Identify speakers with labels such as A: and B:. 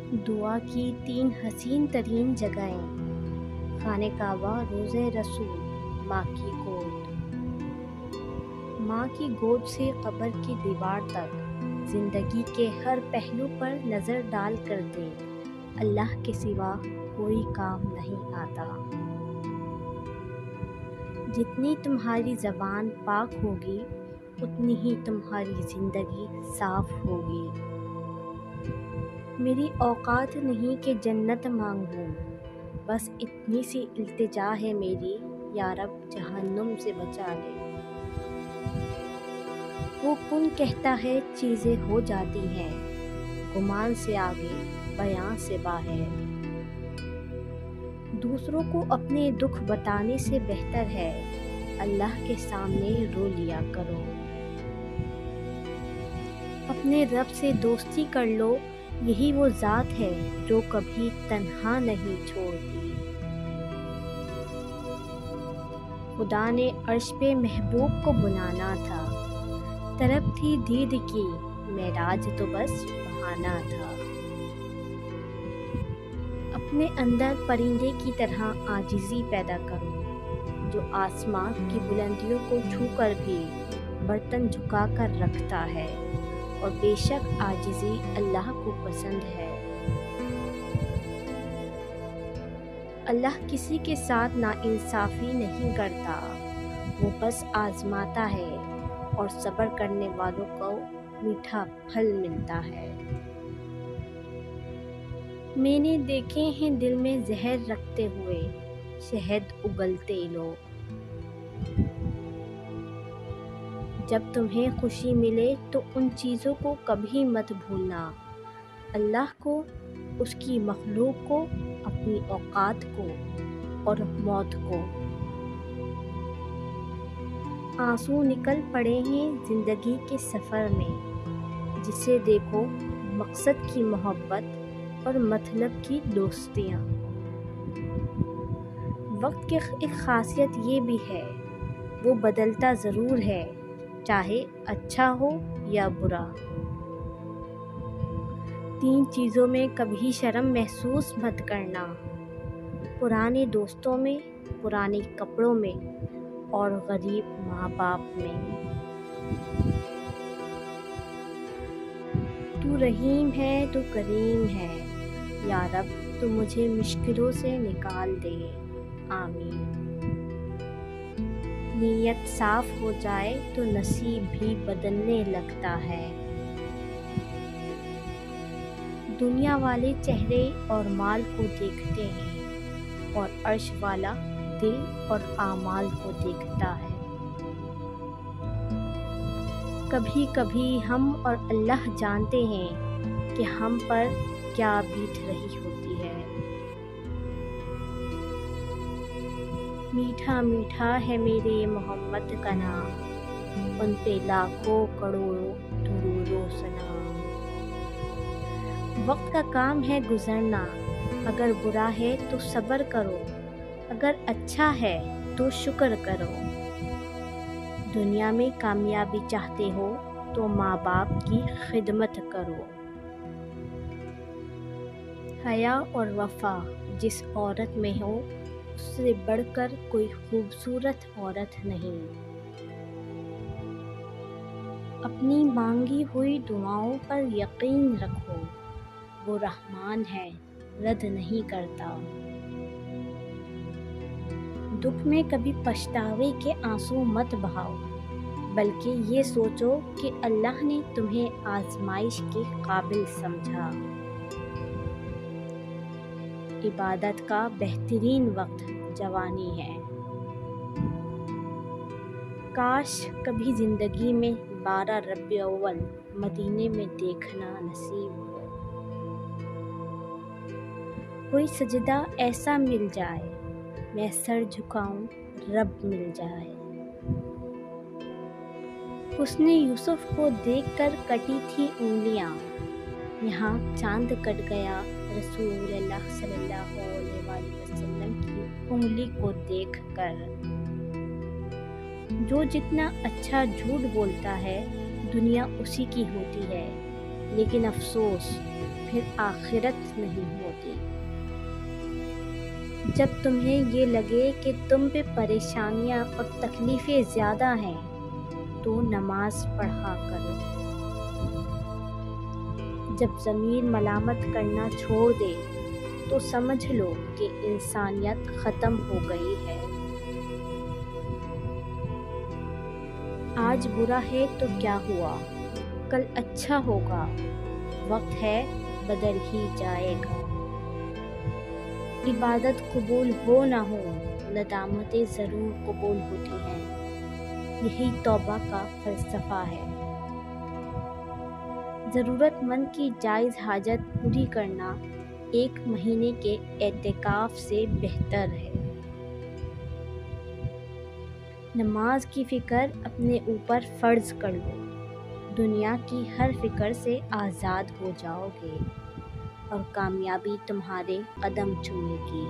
A: دعا کی 3 حسین ترین جگہیں: خانہ کعبہ، روضہ رسول، ماں کی گود۔ ماں کی گود سے قبر کی دیوار تک زندگی کے ہر پہلو پر نظر ڈال کر دیکھ، اللہ کے سوا کوئی کام نہیں آتا۔ جتنی تمہاری زبان پاک ہوگی اتنی ہی تمہاری زندگی صاف ہوگی۔ میری اوقات نہیں کہ جنت مانگوں، بس اتنی سی التجا ہے میری، یا رب جہنم سے بچا لے۔ وہ کن کہتا ہے چیزیں ہو جاتی ہیں، گمان سے آگے بیاں سے باہر۔ دوسروں کو اپنے دکھ بتانے سے بہتر ہے اللہ کے سامنے رو لیا کرو۔ اپنے رب سے دوستی کر لو، یہی وہ ذات ہے جو کبھی تنہا نہیں چھوڑتی۔ خدا نے عرش پہ محبوب کو بلانا تھا، طلب تھی دید کی، معراج تو بس بہانہ تھا۔ اپنے اندر پرندے کی طرح عاجزی پیدا کرو، جو آسمان کی بلندیوں کو چھو کر بھی برتن جھکا کر رکھتا ہے، اور بے شک عاجزی اللہ کو پسند ہے۔ اللہ کسی کے ساتھ ناانصافی نہیں کرتا، وہ بس آزماتا ہے، اور صبر کرنے والوں کو میٹھا پھل ملتا ہے۔ میں نے دیکھے ہیں دل میں زہر رکھتے ہوئے شہد اگلتے لوگ۔ جب تمہیں خوشی ملے تو ان چیزوں کو کبھی مت بھولنا، اللہ کو، اس کی مخلوق کو، اپنی اوقات کو اور موت کو۔ آنسو نکل پڑے ہیں زندگی کے سفر میں، جسے دیکھو مقصد کی محبت اور مطلب کی دوستیاں۔ وقت کی ایک خاصیت یہ بھی ہے، وہ بدلتا ضرور ہے، چاہے اچھا ہو یا برا۔ 3 چیزوں میں کبھی شرم محسوس مت کرنا: پرانے دوستوں میں، پرانے کپڑوں میں، اور غریب ماں باپ میں۔ تو رحیم ہے، تو کریم ہے، یا رب تو مجھے مشکلوں سے نکال دے، آمین۔ نیت صاف ہو جائے تو نصیب بھی بدلنے لگتا ہے۔ دنیا والے چہرے اور مال کو دیکھتے ہیں، اور عرش والا دل اور اعمال کو دیکھتا ہے۔ کبھی کبھی ہم اور اللہ جانتے ہیں کہ ہم پر کیا بیت رہی ہوتی ہے۔ میٹھا میٹھا ہے میرے محمد کا نام، ان پہ لاکھوں کروڑوں درود و سلام۔ وقت کا کام ہے گزرنا، اگر برا ہے تو صبر کرو، اگر اچھا ہے تو شکر کرو۔ دنیا میں کامیابی چاہتے ہو تو ماں باپ کی خدمت کرو۔ حیا اور وفا جس عورت میں ہو، اس سے بڑھ کر کوئی خوبصورت عورت نہیں۔ اپنی مانگی ہوئی دعاؤں پر یقین رکھو، وہ رحمان ہے، رد نہیں کرتا۔ دکھ میں کبھی پچھتاوے کے آنسو مت بہاؤ، بلکہ یہ سوچو کہ اللہ نے تمہیں آزمائش کے قابل سمجھا۔ عبادت کا بہترین وقت جوانی ہے۔ کاش کبھی زندگی میں 12 ربیع الاول مدینے میں دیکھنا نصیب ہو۔ کوئی سجدہ ایسا مل جائے، میں سر جھکاؤں، رب مل جائے۔ حسن یوسف کو دیکھ کر کٹی تھی انگلیاں، یہاں چاند کٹ گیا رسول اللہ صلی اللہ علیہ وآلہ وسلم کی انگلی کو دیکھ کر۔ جو جتنا اچھا جھوٹ بولتا ہے، دنیا اسی کی ہوتی ہے، لیکن افسوس پھر آخرت نہیں ہوتی۔ جب تمہیں یہ لگے کہ تم پہ پریشانیاں اور تکلیفیں زیادہ ہیں تو نماز پڑھا کرو۔ جب ضمیر ملامت کرنا چھوڑ دے تو سمجھ لو کہ انسانیت ختم ہو گئی ہے۔ آج برا ہے تو کیا ہوا، کل اچھا ہوگا، وقت ہے بدل ہی جائے گا۔ عبادت قبول ہو نہ ہو، ندامتیں ضرور قبول ہوتی ہیں، یہی توبہ کا فلسفہ ہے۔ ضرورت مند کی جائز حاجت پوری کرنا 1 مہینے کے اعتکاف سے بہتر ہے۔ نماز کی فکر اپنے اوپر فرض کر لو، دنیا کی ہر فکر سے آزاد ہو جاؤ گے اور کامیابی تمہارے قدم چومے گی۔